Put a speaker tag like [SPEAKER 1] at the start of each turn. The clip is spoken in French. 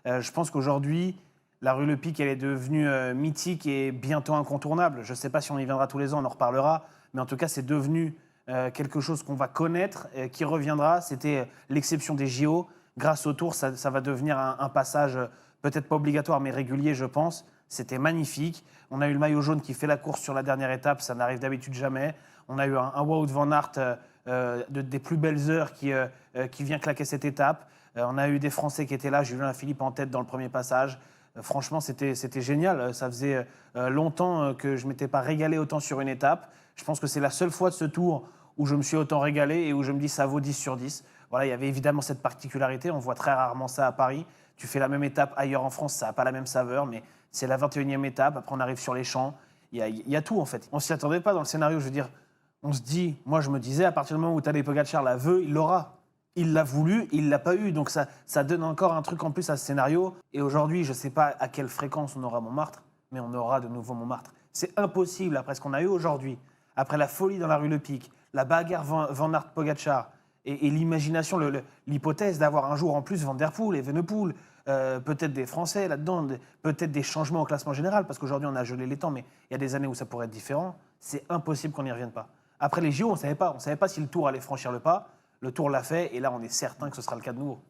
[SPEAKER 1] Je pense qu'aujourd'hui, la rue Le Pic, elle est devenue mythique et bientôt incontournable. Je ne sais pas si on y viendra tous les ans, on en reparlera, mais en tout cas, c'est devenu quelque chose qu'on va connaître, qui reviendra. C'était l'exception des JO. Grâce au Tour, ça va devenir un passage peut-être pas obligatoire, mais régulier, je pense. C'était magnifique. On a eu le maillot jaune qui fait la course sur la dernière étape, ça n'arrive d'habitude jamais. On a eu un Wout van Aert des plus belles heures qui vient claquer cette étape. On a eu des Français qui étaient là, Julien Philippe en tête dans le premier passage. Franchement, c'était génial. Ça faisait longtemps que je ne m'étais pas régalé autant sur une étape. Je pense que c'est la seule fois de ce tour où je me suis autant régalé et où je me dis ça vaut 10 sur 10. Voilà, il y avait évidemment cette particularité. On voit très rarement ça à Paris. Tu fais la même étape ailleurs en France, ça n'a pas la même saveur, mais c'est la 21e étape. Après, on arrive sur les champs. Il y a tout, en fait. On ne s'y attendait pas dans le scénario. Je veux dire, on se dit, moi, je me disais, à partir du moment où Tadej Pogacar la veut, il l'aura. Il l'a voulu, il ne l'a pas eu. Donc, ça donne encore un truc en plus à ce scénario. Et aujourd'hui, je ne sais pas à quelle fréquence on aura Montmartre, mais on aura de nouveau Montmartre. C'est impossible, après ce qu'on a eu aujourd'hui, après la folie dans la rue Le Pic, la bagarre Van Aert-Pogacar, et l'imagination, l'hypothèse d'avoir un jour en plus Van Der Poel, Evenepoel, peut-être des Français là-dedans, peut-être des changements au classement général, parce qu'aujourd'hui on a gelé les temps, mais il y a des années où ça pourrait être différent. C'est impossible qu'on n'y revienne pas. Après les JO, on ne savait pas si le Tour allait franchir le pas. Le Tour l'a fait, et là on est certain que ce sera le cas de nouveau.